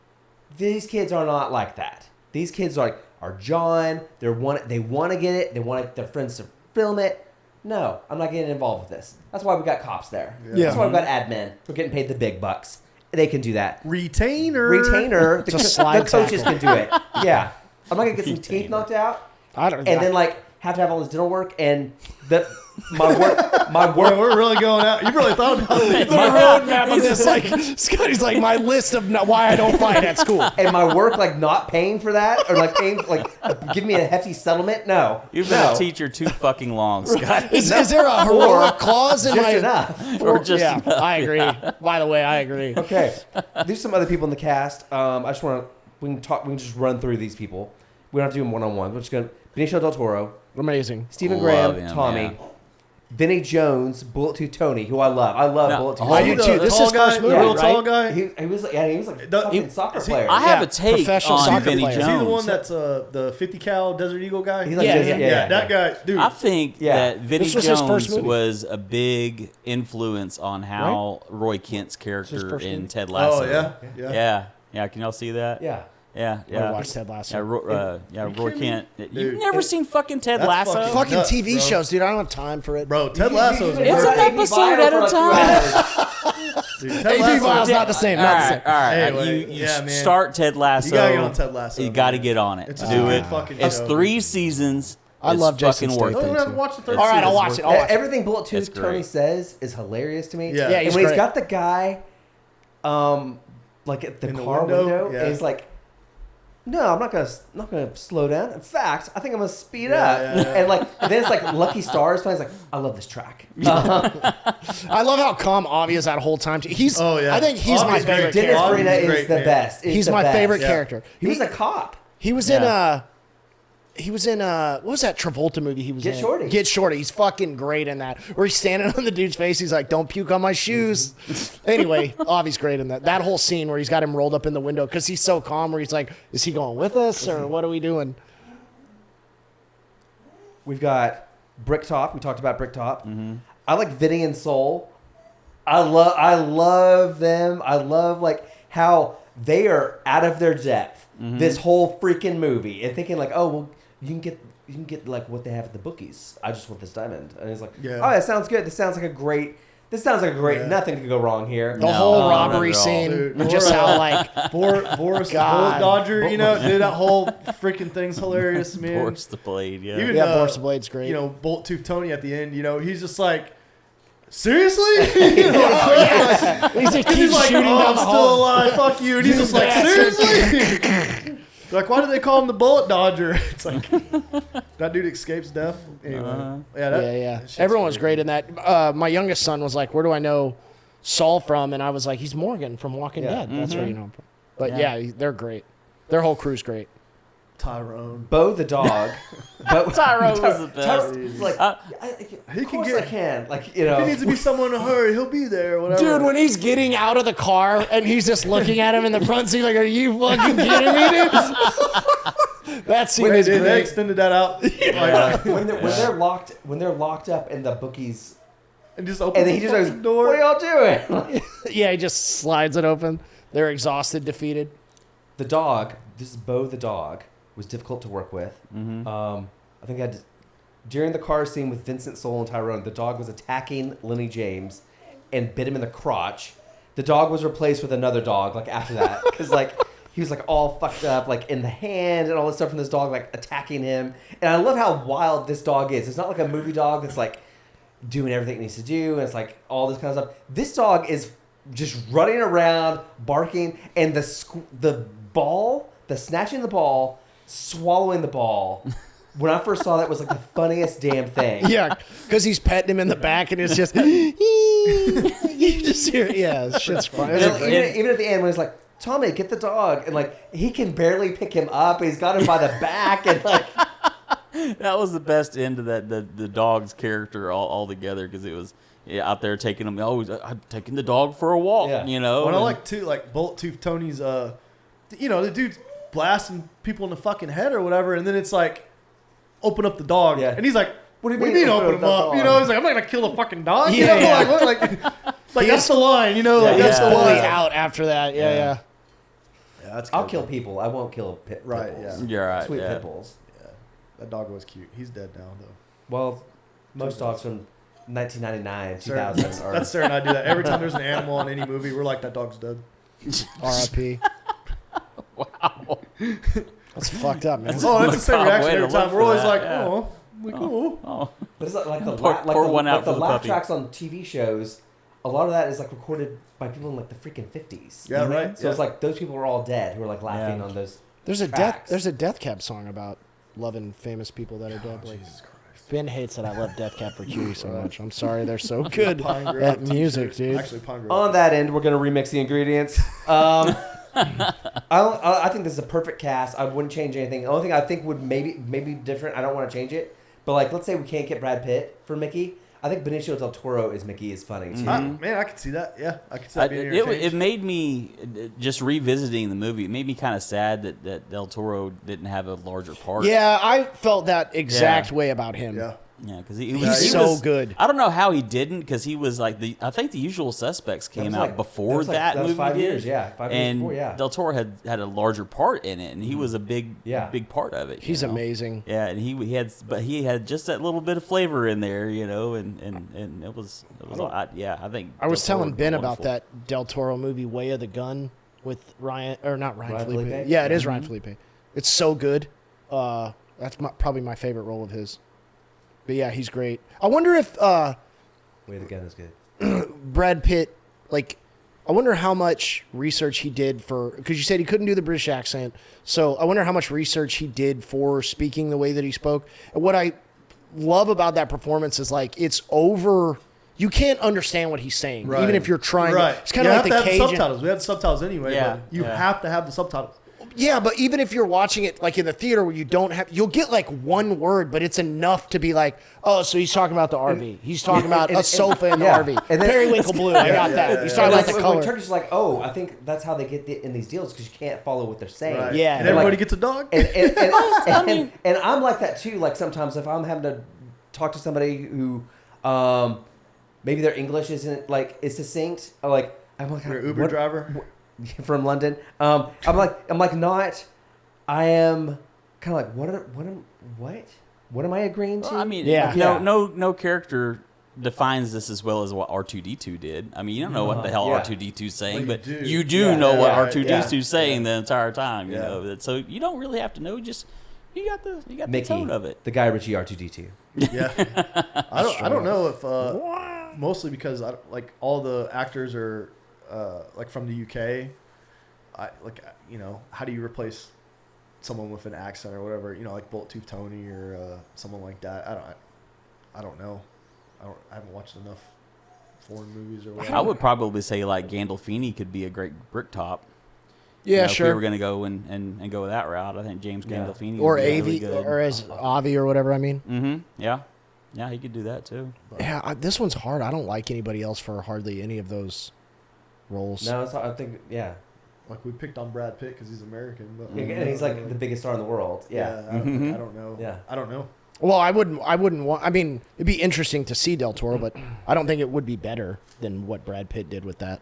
These kids are not like that. These kids are John. They want to get it. They want their friends to film it. No, I'm not getting involved with this. That's why we got cops there. Yeah. That's why we've got admin. We're getting paid the big bucks. They can do that. Retainer. Retainer. It's a slide the coaches tackle. can do it. Yeah. I'm not gonna get some teeth knocked out, I don't. and then like have to have all this dental work, and my work. We're really going out. You really thought about it. the roadmap of this, like Scotty's like my list of why I don't fight at school. And my work, like not paying for that, or like paying, like give me a hefty settlement. No, You've been a teacher too fucking long, Scott. Is there a heroic clause in just my? enough. Or just Yeah, I agree. By the way, I agree. Okay, there's some other people in the cast. I just want to we can just run through these people. We don't have to do them one-on-one. We're just going to Benicio del Toro, Amazing. Stephen Love Graham, him, Tommy, yeah. Vinnie Jones, Bullet Tooth Tony, who I love. I love No, Bullet Tooth I Tony. do too. This is his first movie, the real right? tall guy. He was like, he was like a The- fucking soccer is he- player. I have Yeah, a take professional on soccer Vinnie player. Jones. Is he the one that's the 50 cal Desert Eagle guy? He's like, Yeah, that guy, dude. I think Yeah. that Vinnie This was his first Jones movie. was a big influence on how Roy Kent's character first in movie? Ted Lasso. Oh yeah. Yeah. Can y'all see that? Yeah. Yeah. I watched Ted Lasso. Roy Kent. You've Dude, never seen fucking Ted that's Lasso? fucking- Fucking nuts, TV bro. shows, dude. I don't have time for it. Bro, Ted Lasso is It's great. an episode at a time. Dude, Ted AP Lasso File's is- not the same. All Not the right, same. all right. Anyway, you yeah, man. start Ted Lasso. You gotta get on Ted Lasso, You got to man. get on it. It's Do just a it. good fucking It's show. 3 seasons. I It's love Jason fucking worth Statham. Oh, it. we haven't watched the third All right, season. I'll watch it. I'll watch it. Everything Bullet It's Tooth Tony great. says is hilarious to me. Yeah. Yeah, And he's when he's great. got the guy, like at the In the car window? window, Yeah. and he's like, "No, I'm not gonna slow down. In fact, I think I'm gonna speed Yeah, up." yeah, yeah. And like then it's like Lucky Stars playing. He's like, "I love this track." I love how calm Avi is that whole time. He's. Oh, yeah. I think he's my Avi's great. favorite Dennis character. Avi's Farina is great, the man. best. Is He's the my best. favorite Yeah. character. He was a cop. He was in He was in what was that Travolta movie he was Get in? Shorty. Get Shorty. He's fucking great in that. Where he's standing on the dude's face. He's like, "Don't puke on my shoes." Anyway, Avi's great in that. That whole scene where he's got him rolled up in the window because he's so calm. Where he's like, "Is he going with us or what are we doing?" We've got Bricktop. We talked about Bricktop. I like Vinny and Soul. I love them. I love like how they are out of their depth this whole freaking movie and thinking like, oh well, you can get like what they have at the bookies. I just want this diamond, and it's like, Yeah. oh, that sounds good. This sounds like a great. Yeah. Nothing could go wrong here. The No, whole not robbery at all. scene, Dude, and just Laura- how like Boris the God. Bullet Dodger, dude, that whole freaking thing's hilarious, man. Boris the Blade, yeah. Even, yeah, Boris the Blade's great. Bullet Tooth Tony at the end, he's just like, seriously? he's like, keeps He's like, shooting oh, down I'm the still hall. alive, fuck you. And he's just like, bastard. seriously? Like, why do they call him the Bullet Dodger? It's like, that dude escapes death. Anyway. Yeah. that shit's Everyone was great in that. My youngest son was like, "Where do I know Saul from?" And I was like, "He's Morgan from Walking Yeah. Dead. That's where you know him from." But Yeah. yeah, they're great. Their whole crew's great. Tyrone. Bo the dog. Tyrone was the best. Tyrone's like, He of can course get- I can. Like, If he needs to be someone in a hurry, he'll be there, whatever. Dude, when he's getting out of the car and he's just looking at him in the front seat, like, "Are you fucking kidding me, dude?" That scene is they great. extended that out. when they're locked up in the bookies, And just opens and then he the just goes, fucking door. "What are y'all doing?" Yeah, he just slides it open. They're exhausted, defeated. The dog, this is Bo the dog, was difficult to work with. I think during the car scene with Vincent Soul and Tyrone, the dog was attacking Lenny James and bit him in the crotch. The dog was replaced with another dog like after that because like he was like all fucked up like in the hand and all this stuff from this dog like attacking him. And I love how wild this dog is. It's not like a movie dog that's like doing everything it needs to do and it's like all this kind of stuff. This dog is just running around barking and the snatching the ball, swallowing the ball. When I first saw that was like the funniest damn thing. Yeah, because he's petting him in the back and it's just, you just hear, yeah, shit's funny. And then even at the end when he's like, "Tommy, get the dog," and like he can barely pick him up, and he's got him by the back, and like That was the best end of that the dog's character all together because it was out there taking him. Oh, I'm taking the dog for a walk, Yeah. What I and- like too, like Bullet Tooth Tony's, the dude's blasting people in the fucking head or whatever, and then it's like, open up the dog, Yeah. and he's like, What do you "What do mean you mean open him the up?" dog? He's like, "I'm not gonna kill the fucking dog." Yeah, yeah. Like, what? Like He that's is- the line, like that's He's the fully line. out after that. Yeah, yeah. Yeah, that's I'll good. kill people. I won't kill pit Right, bulls. yeah. You're right. Sweet yeah. pit bulls. Yeah, that dog was cute. He's dead now though. Well, most dogs from 1999, Sarah, 2000 are. that's Sarah and I do that every time there's an animal in any movie. We're like, that dog's dead. R.I.P. Wow. That's fucked up, man. Oh, it's the same macabre reaction way to every time. look We're for always that, like, yeah. oh, Oh, But it's like the Pour one out the for the laugh puppy. tracks on TV shows. A lot of that is like recorded by people in like the freaking 50s. Yeah, right. So it's like those people are all dead who are like laughing Yeah. on those. There's a tracks. Death Cab song about loving famous people that are dead. Like, Jesus Christ. Ben hates that I love Death Cab for Cutie so much. I'm sorry, they're so good Pine Grove at music, t-shirt. dude. Actually, Pine Grove. On that end, we're gonna remix the ingredients. I think this is a perfect cast. I wouldn't change anything. The only thing I think would maybe different. I don't want to change it. But like, let's say we can't get Brad Pitt for Mickey. I think Benicio del Toro as Mickey is funny too. Man, I could see that. Yeah, I could see that being it interchanged. made me just revisiting the movie. It made me kind of sad that Del Toro didn't have a larger part. Yeah, I felt that exact way about him. Yeah. Yeah, because he He's was so good. I don't know how he didn't, because he was like I think The Usual Suspects came out before that was movie 5 did. years, yeah, 5 years and before, yeah. Del Toro had a larger part in it, and he was a big part of it. He's you know? amazing. Yeah, and he had just that little bit of flavor in there, you know, and it was I think I was Del Toro telling Ben was about wonderful. that Del Toro movie, Way of the Gun, with not Ryan Ryan Felipe. Felipe? Yeah, it is Ryan Felipe. It's so good. That's probably my favorite role of his. But yeah, he's great. I wonder if Way the Gun is good. Brad Pitt, like, I wonder how much research he did because you said he couldn't do the British accent. So I wonder how much research he did for speaking the way that he spoke. And what I love about that performance is like, you can't understand what he's saying, Right. even if you're trying. Right. It's kind of like the You have to have Cajun. subtitles. We had subtitles anyway. Yeah, But you yeah. have to have the subtitles. Yeah, but even if you're watching it like in the theater where you don't have, you'll get like one word, but it's enough to be like, oh, so he's talking about the RV. He's talking about a sofa in the yeah. RV. And then- Periwinkle blue. I got that. He's talking about the When color. Turkish like, oh, I think that's how they get in these deals because you can't follow what they're saying. Right. Yeah. And And everybody like- gets a dog. And I'm like that too. Like sometimes if I'm having to talk to somebody who maybe their English isn't like is succinct, or like I'm like You're an Uber what- driver. from London. I'm like not. I am kind of like what am I agreeing to? Well, I mean, Yeah. no character defines this as well as what R2D2 did. I mean, you don't know what the hell Yeah. R2D2 is saying, Well, but you do. you do Yeah, know what yeah, R2D2 yeah. is saying the entire time. You Yeah. know, so you don't really have to know. Just you got the Mickey, tone of it. the Guy Ritchie R2D2. Yeah. I don't know if mostly because like all the actors are like from the UK. How do you replace someone with an accent or whatever? You know, like Bullet Tooth Tony or someone like that. I don't know. I haven't watched enough foreign movies or whatever. I would probably say like Gandolfini could be a great Bricktop. Yeah, You know, If we sure. were going to go and go that route, I think James Gandolfini Or would be Avi, really good. or as Avi or whatever. I mean, Yeah, he could do that too. yeah, this one's hard. I don't like anybody else for hardly any of those roles. No, it's not, I think Like we picked on Brad Pitt because he's American, but and he's like the biggest star in the world. Yeah. I don't know. Yeah. I don't know. Well, I wouldn't want. I mean, it'd be interesting to see Del Toro, but I don't think it would be better than what Brad Pitt did with that.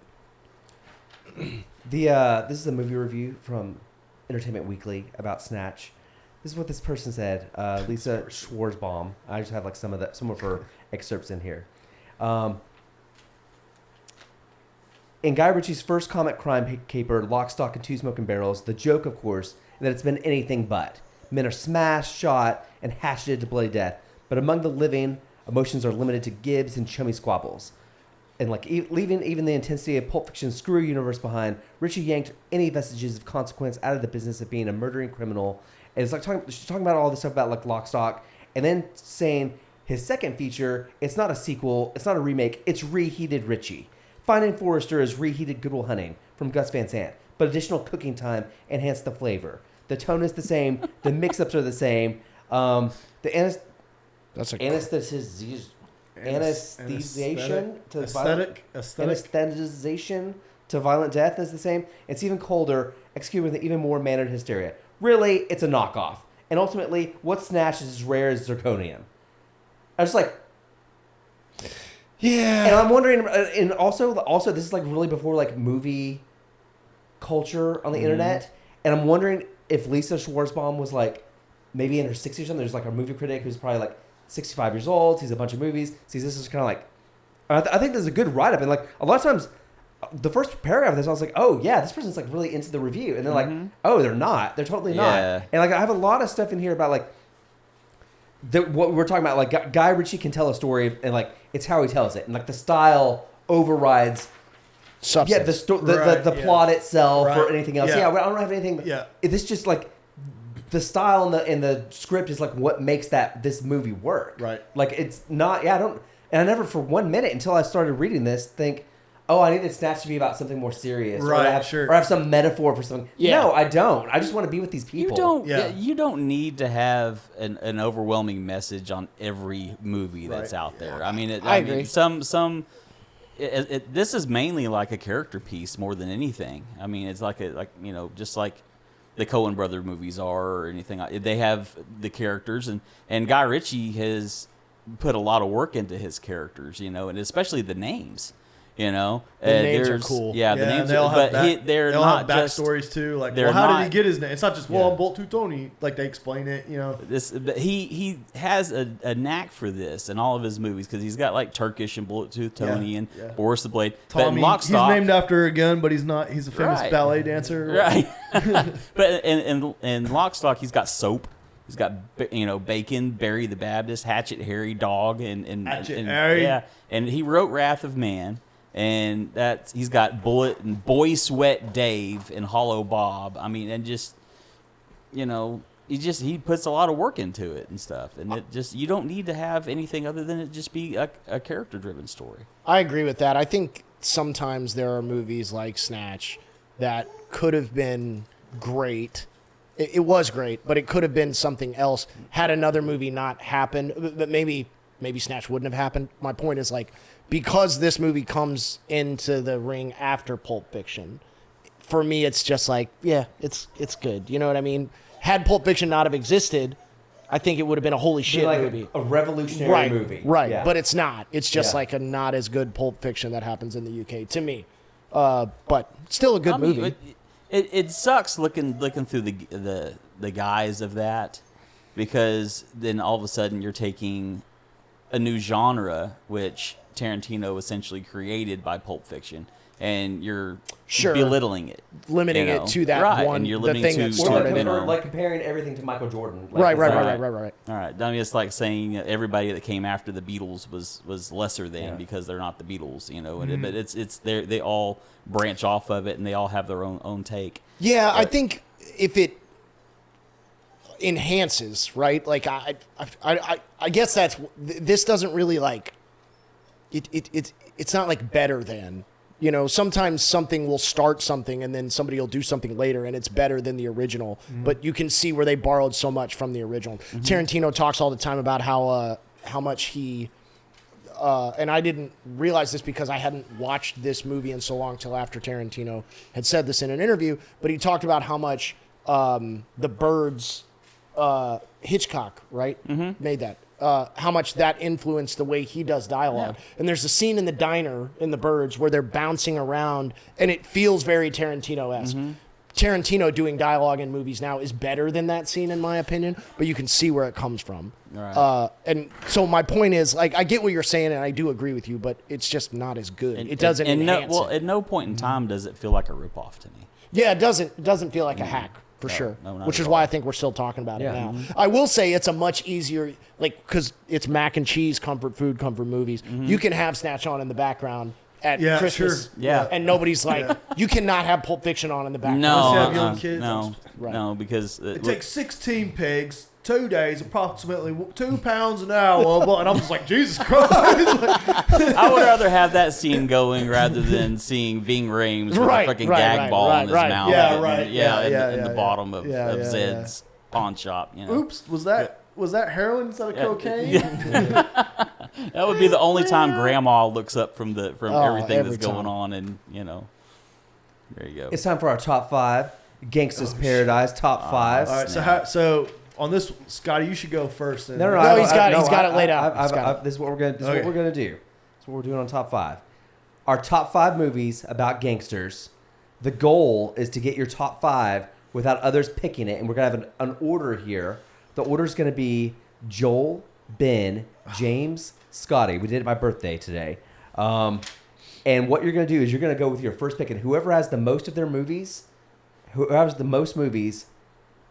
This is a movie review from Entertainment Weekly about Snatch. This is what this person said. Lisa Schwarzbaum. I just have like some of her excerpts in here. In Guy Ritchie's first comic crime caper, Lock, Stock, and Two Smoking Barrels, the joke, of course, is that it's been anything but. Men are smashed, shot, and hatcheted to bloody death. But among the living, emotions are limited to gibs and chummy squabbles. And like leaving even the intensity of Pulp Fiction's screw universe behind, Ritchie yanked any vestiges of consequence out of the business of being a murdering criminal. And it's like she's talking about all this stuff about like Lock, Stock, and then saying his second feature, it's not a sequel, it's not a remake, it's reheated Ritchie. Finding Forrester is reheated Good Will Hunting from Gus Van Sant, but additional cooking time enhanced the flavor. The tone is the same, the mix-ups are the same. The anesthetization to anesthetization to violent death is the same. It's even colder, executed with even more mannered hysteria. Really, it's a knockoff. And ultimately, what Snatch is as rare as zirconium. I was like, Yeah. and I'm wondering, and also this is like really before like movie culture on the internet, and I'm wondering if Lisa Schwarzbaum was like maybe in her 60s or something. There's like a movie critic who's probably like 65 years old, sees a bunch of movies, sees this is kind of like, I think this is a good write-up, and like a lot of times the first paragraph of this, I was like, oh yeah, this person's like really into the review, and they're like, oh, they're not. They're totally not. Yeah. And like I have a lot of stuff in here about like what we're talking about. Like Guy Ritchie can tell a story, and like it's how he tells it, and like the style overrides. Substance. Yeah, the plot itself or Right. anything else. Yeah. I don't have anything. Yeah. This just like the style and the script is like what makes this movie work. Right. Like it's not. Yeah, I don't. And I never for 1 minute until I started reading this think, oh, I needed Snatch to be about something more serious. Right, Or have some metaphor for something. Yeah. No, I don't. I just want to be with these You people. don't. Yeah. You don't need to have an overwhelming message on every movie that's Right. out there. I mean, I mean, agree. this is mainly like a character piece more than anything. I mean, it's like just like the Coen brother movies are or anything. They have the characters, and Guy Ritchie has put a lot of work into his characters, and especially the names. The names are cool. Yeah, the names. they all have they're they all not have just backstories too. Like, they're well, how not- did he get his name? It's not just Yeah. I'm Bolt to Tony. Like they explain it. this. But he has a knack for this in all of his movies because he's got like Turkish and Bullet Tooth Tony and yeah. Boris the Blade. But in Tommy. Lock, He's Stock, named after a gun, but he's not. He's a famous Right. ballet dancer. right? But in Lock, Stock, he's got Soap. He's got Bacon, Barry the Baptist, Hatchet Harry, Dog, and Hatchet Harry. Yeah, and he wrote Wrath of Man, and he's got Bullet and Boy Sweat Dave and Hollow Bob. I mean, and just he puts a lot of work into it and stuff, and you don't need to have anything other than it just be a character driven story. I agree with that. I think sometimes there are movies like Snatch that could have been great. It was great, but it could have been something else had another movie not happened. But maybe Snatch wouldn't have happened. My point is like because this movie comes into the ring after Pulp Fiction, for me it's just like it's good. You know what I mean? Had Pulp Fiction not have existed, I think it would have been a holy shit like movie. a revolutionary movie. Right, Yeah. but it's not. It's just Yeah. like a not as good Pulp Fiction that happens in the UK to me. But still a good movie. It sucks looking through the guise of that, because then all of a sudden you're taking a new genre which Tarantino essentially created by Pulp Fiction, and you're Sure. belittling it, Limiting it to that right, one, and you're the limiting thing to that Or started like, it. or like comparing everything to Michael Jordan. Like, Right. it's Right. All right, I mean, it's like saying that everybody that came after the Beatles was lesser than Yeah. because they're not the Beatles, but it's they all branch off of it and they all have their own take. Yeah, I think if it enhances, right? Like I guess this doesn't really like it's not like better than. Sometimes something will start something and then somebody will do something later and it's better than the original. But you can see where they borrowed so much from the original. Tarantino talks all the time about how much he and I didn't realize this because I hadn't watched this movie in so long till after Tarantino had said this in an interview, but he talked about how much the Birds Hitchcock, right? Made that. How much that influenced the way he does dialogue. And there's a scene in the diner in The Birds where they're bouncing around and it feels very Tarantino-esque. Tarantino doing dialogue in movies now is better than that scene in my opinion, but you can see where it comes from. Right. And so my point is, like, I get what you're saying and I do agree with you, but it's just not as good. It doesn't enhance it. At no point in time does it feel like a ripoff to me. Yeah, it doesn't feel like a hack. For sure, no, not which at is all. why I think we're still talking about Yeah. it now. I will say it's a much easier, like, because it's mac and cheese, comfort food, comfort movies. You can have Snatch on in the background at Yeah, Christmas, sure. Yeah. and nobody's like, you cannot have Pulp Fiction on in the background. No, Unless you have young kids, Right. no, because It takes 16 pigs, 2 days, approximately 2 pounds an hour. And I'm just like, Jesus Christ. I would rather have that scene going rather than seeing Ving Rhames with Right, a fucking right, gag right, ball right, in his right. mouth. Yeah, and- right. in Yeah, the bottom of yeah, Zed's pawn shop. Oops, was that heroin instead of cocaine? That would be the only time Grandma looks up from everything every that's going time. on, and there you go. It's time for our top 5. Gangsta's Paradise, top 5. All right, so on this, Scotty, you should go first. No, No, he's got it laid out. He's got it. This is what we're gonna. This is Okay. what we're gonna do. This is what we're doing on top 5. Our top 5 movies about gangsters. The goal is to get your top 5 without others picking it, and we're gonna have an order here. The order is gonna be Joel, Ben, James, Scotty. We did it my birthday today. And what you're going to do is you're going to go with your first pick, and whoever has the most of their movies, whoever has the most movies,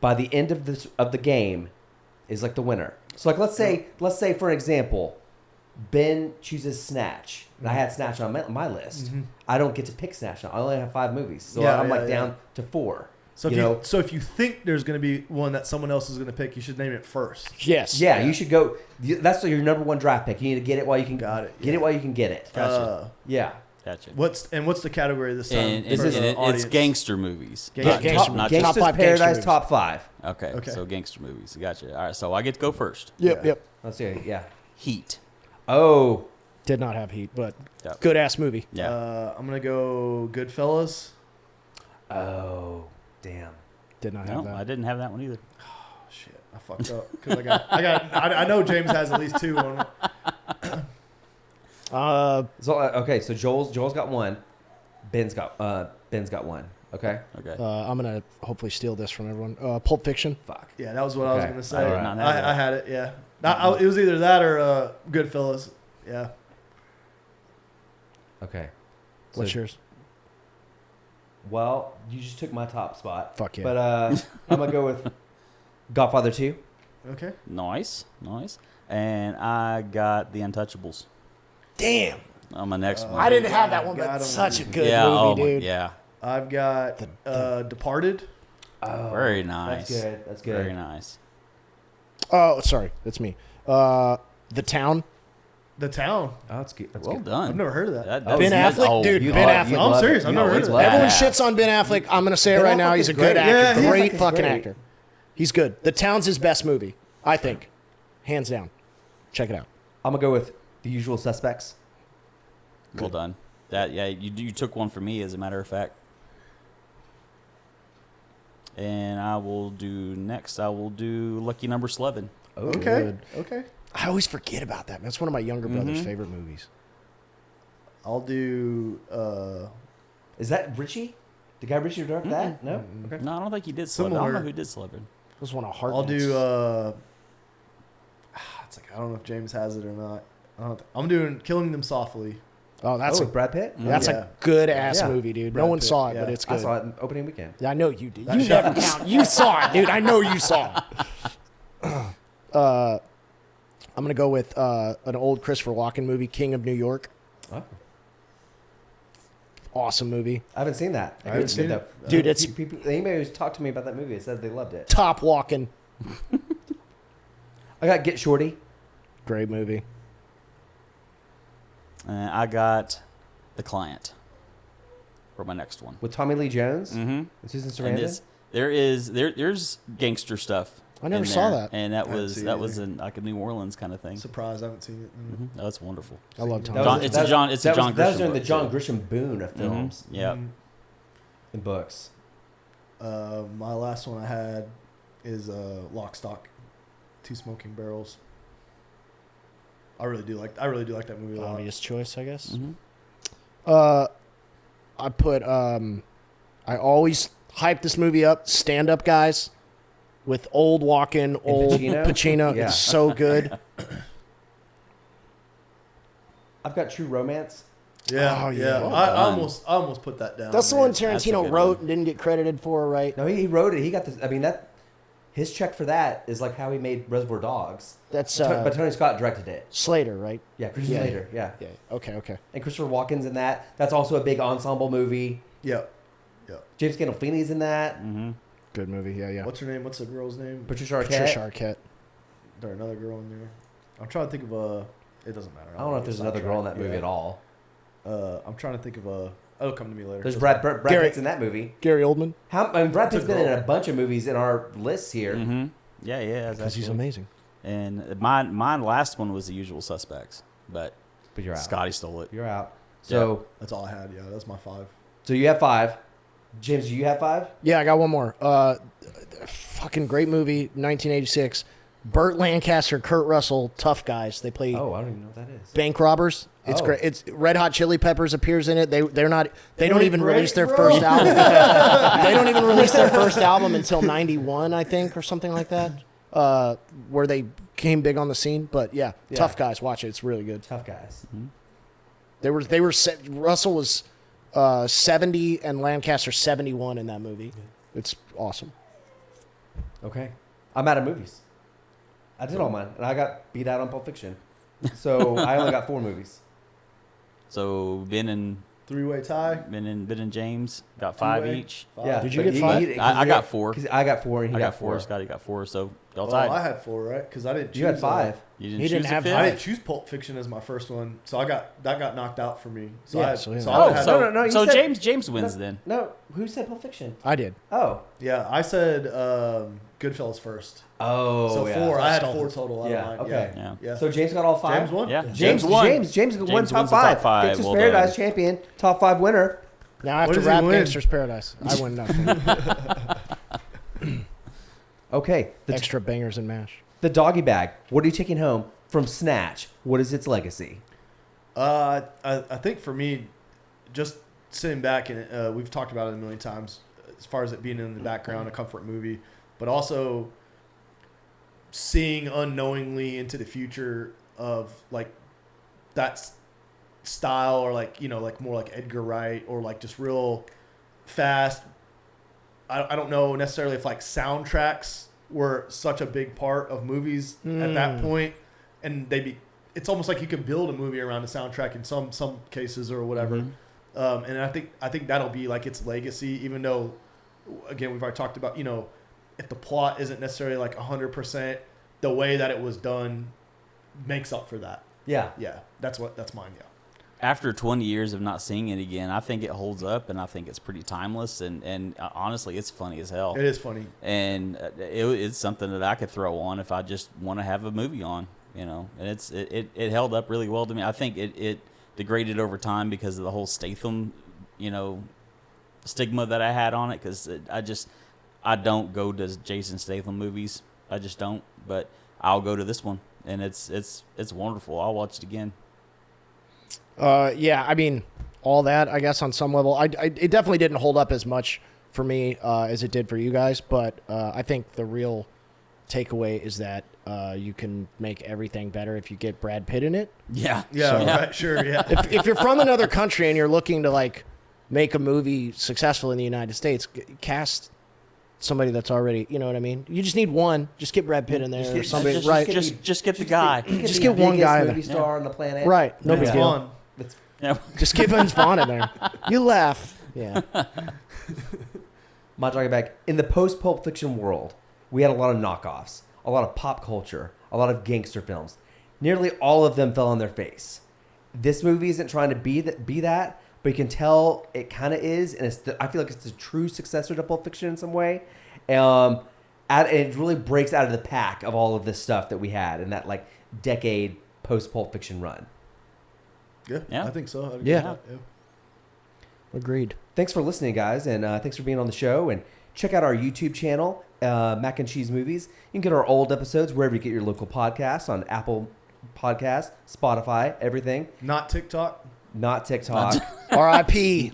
by the end of the game, is like the winner. So like let's say for example, Ben chooses Snatch, and I had Snatch on my list. Mm-hmm. I don't get to pick Snatch now. I only have 5 movies, so Yeah, I'm yeah. down to 4. So if you think there's going to be one that someone else is going to pick, you should name it first. Yes. Yeah, you should go. That's your number 1 draft pick. You need to get it while you can. Got it, Get it while you can get it. Gotcha. Yeah. Gotcha. What's the category this time? And for the it's audience? gangster movies. Gangster not movies. Gangster's Top 5 Paradise, gangster top 5. Okay, Okay. so gangster movies. Gotcha. All right, so I get to go first. Yep. Let's see. Yeah. Heat. Oh. Did not have Heat, but Yep. good ass movie. Yeah. I'm going to go Goodfellas. Oh. Damn. Did not No, have that. I didn't have that one either. Oh, shit. I fucked up. Because I know James has at least 2 on it. So Joel's got 1. Ben's got 1. Okay. Okay. I'm gonna hopefully steal this from everyone. Pulp Fiction. Fuck. Yeah, that was what I was Okay. going to say. I did not have that. I had it, yeah. It was either that or Goodfellas. Yeah. Okay. What's So- yours? Well, you just took my top spot. Fuck yeah. But I'm gonna go with Godfather 2. Okay. Nice. And I got The Untouchables Damn. on my next one. I didn't have that one, Got but him. such a good yeah, movie, dude. Yeah. I've got Departed. Oh, Very nice. That's good. Very nice. Oh, sorry, that's me. The Town. The Town. Oh, that's good. That's Well good. done. I've never heard of that. Ben Affleck? Dude, You'd Ben love- Affleck. you'd I'm love serious. it. I've You never know, heard it's of that. Everyone badass. shits on Ben Affleck. I'm gonna say it Ben right now. Affleck He's a is good great. actor. Yeah, Ben Great Affleck is fucking great. actor. He's good. The Town's his best movie, I think, hands down. Check it out. I'm gonna go with The Usual Suspects. Well done. You took one for me, as a matter of fact. And I will do Lucky Number 11. Oh, Okay. Good. Okay. I always forget about that. Man. That's one of my younger brother's favorite movies. I'll do. Is that Ritchie? The Guy Ritchie directed that? No. Okay. No, I don't think he did Celebrity. I don't know who did Celebrity. It was one of Hart. I'll do. It's like I don't know if James has it or not. I'm doing Killing Them Softly. Oh, that's with Brad Pitt. that's Yeah. a good ass Yeah. movie, dude. Brad no one Pitt, saw it, yeah. but it's I good. saw it in opening weekend. I know you did. That You shot- never count. You saw it, dude. I know you saw it. I'm gonna go with an old Christopher Walken movie, King of New York. Oh. Awesome movie. I haven't seen that. I haven't seen that. it. Dude, it's Anybody who's talked to me about that movie said they loved it. top Walken. I got Get Shorty. Great movie. And I got The Client for my next one. With Tommy Lee Jones Mm-hmm. and Susan And Sarandon. there's gangster stuff. I never in saw there, that. and that haven't was seen that it was either. in like a New Orleans kind of thing. Surprised I haven't seen it. Mm-hmm. That's wonderful. I love Tom. That John- was- it's a that John- was- it's a that John was- That was Grisham during the book, John too. Grisham boon of films Yeah. and books. My last one I had is Lock, Stock, Two Smoking Barrels. I really do like that movie a lot. Obvious choice, I guess. Mm-hmm. I put I always hype this movie up. Stand Up Guys with old Walken, old Pacino. Yeah. It's so good. I've got True Romance. Yeah, Oh, yeah. yeah. Well I done. almost put that down. That's the man. one That's a Tarantino good wrote one. and didn't get credited for, right? No, he wrote it. He got this. I mean, that his check for that is like how he made Reservoir Dogs. That's But Tony Scott directed it. Slater, right? Yeah, Christian Yeah. Slater. Yeah. Yeah. Okay. And Christopher Walken's in that. That's also a big ensemble movie. Yep. James Gandolfini's in that. Mm-hmm. Good movie. Yeah. What's her name? What's the girl's name? Patricia Arquette. Patricia Arquette. There's another girl in there. I'm trying to think of a. It doesn't matter. I don't know if there's another girl in that movie at all. I'm trying to think of a. It'll come to me later. There's Brad Gary- Pitt's in that movie. Gary Oldman. Brad Pitt's a been in girl. a bunch of movies in our lists here. Mm-hmm. Yeah. Because he's actually. amazing. And mine last one was The Usual Suspects, but But you're out. Scotty stole it. You're out. So That's all I had. Yeah, that's my 5. so you have 5. James, do you have 5? Yeah, I got one more. Fucking great movie, 1986. Burt Lancaster, Kurt Russell, Tough Guys. They play Oh, I don't even know what that is. bank robbers. It's Oh. great. It's Red Hot Chili Peppers appears in it. They don't even great, release their bro. first album. They don't even release their first album until 91, I think, or something like that. Where they came big on the scene. But yeah, Yeah. Tough Guys. Watch it. It's really good. Tough Guys. Russell was 70 and Lancaster 71 in that movie. It's awesome. Okay. I'm out of movies. I did all mine, and I got beat out on Pulp Fiction. So I only got 4 movies. So Ben and Three-way tie. Ben and James got 5 Three-way. each. Yeah. Did you but get 5? I got 4. 'cause I got 4, and he I got got 4. 4. Scotty got 4. So y'all Oh, tied. I had 4, right? Because I didn't choose. You had 5. You didn't He didn't choose have a fifth? I didn't choose Pulp Fiction as my first one, so that got knocked out for me. So Yeah, I had, so yeah. so Oh, I had, No, you so said- James wins then. No, who said Pulp Fiction? I did. Oh. yeah, I said Goodfellas first. Oh, So yeah. 4. I had Stole 4 it. total. Out Yeah, of mine. okay. Yeah. Yeah. So James got all 5? James won. Yeah. James won. James won James top wins the 5. top 5. Gangster's Well Paradise done. champion, top 5 winner. Now I have What to does he rap win? Gangster's Paradise. I win nothing. Okay. Extra bangers and mash. The doggy bag. What are you taking home from Snatch? What is its legacy? I think for me, just sitting back and we've talked about it a million times, as far as it being in the background, a comfort movie, but also seeing unknowingly into the future of like that style, or like like more like Edgar Wright, or like just real fast. I don't know necessarily if like soundtracks were such a big part of movies at that point, and it's almost like you can build a movie around a soundtrack in some cases or whatever. And I think that'll be like its legacy, even though, again, we've already talked about, if the plot isn't necessarily like 100%, the way that it was done makes up for that. Yeah. Yeah, that's mine. Yeah. After 20 years of not seeing it again, I think it holds up, and I think it's pretty timeless, and honestly, it's funny as hell. It is funny. And it's something that I could throw on if I just want to have a movie on, and it held up really well to me. I think it degraded over time because of the whole Statham, stigma that I had on it, because I don't go to Jason Statham movies. I just don't, but I'll go to this one, and it's wonderful. I'll watch it again. Yeah, I mean, all that, I guess, on some level. It definitely didn't hold up as much for me as it did for you guys, but I think the real takeaway is that you can make everything better if you get Brad Pitt in it. Yeah. Yeah, right, sure, yeah. If you're from another country and you're looking to, like, make a movie successful in the United States, cast somebody that's already, you know what I mean? You just need one. Just get Brad Pitt in there or somebody. Right. Just get the guy. Just get one guy in movie there. star on the planet. Right. No big It's deal. fun. Yeah. Just get Vince Vaughn in there. You laugh. Yeah. My doggy bag. In the post Pulp Fiction world, we had a lot of knockoffs, a lot of pop culture, a lot of gangster films. Nearly all of them fell on their face. This movie isn't trying to be that, but you can tell it kind of is, and I feel like it's a true successor to Pulp Fiction in some way. It really breaks out of the pack of all of this stuff that we had in that like decade post Pulp Fiction run. Yeah, I think so. I'd agree Yeah. with that, yeah. Agreed. Thanks for listening, guys, and thanks for being on the show. And check out our YouTube channel, Mac and Cheese Movies. You can get our old episodes wherever you get your local podcasts, on Apple Podcasts, Spotify, everything. Not TikTok. Not TikTok. R.I.P.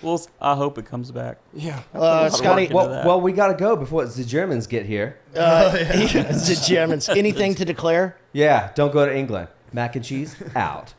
Well, I hope it comes back. Yeah. lot of Scotty, work into that. well, we got to go before the Germans get here. the Germans. Anything to declare? Yeah, don't go to England. Mac and Cheese, out.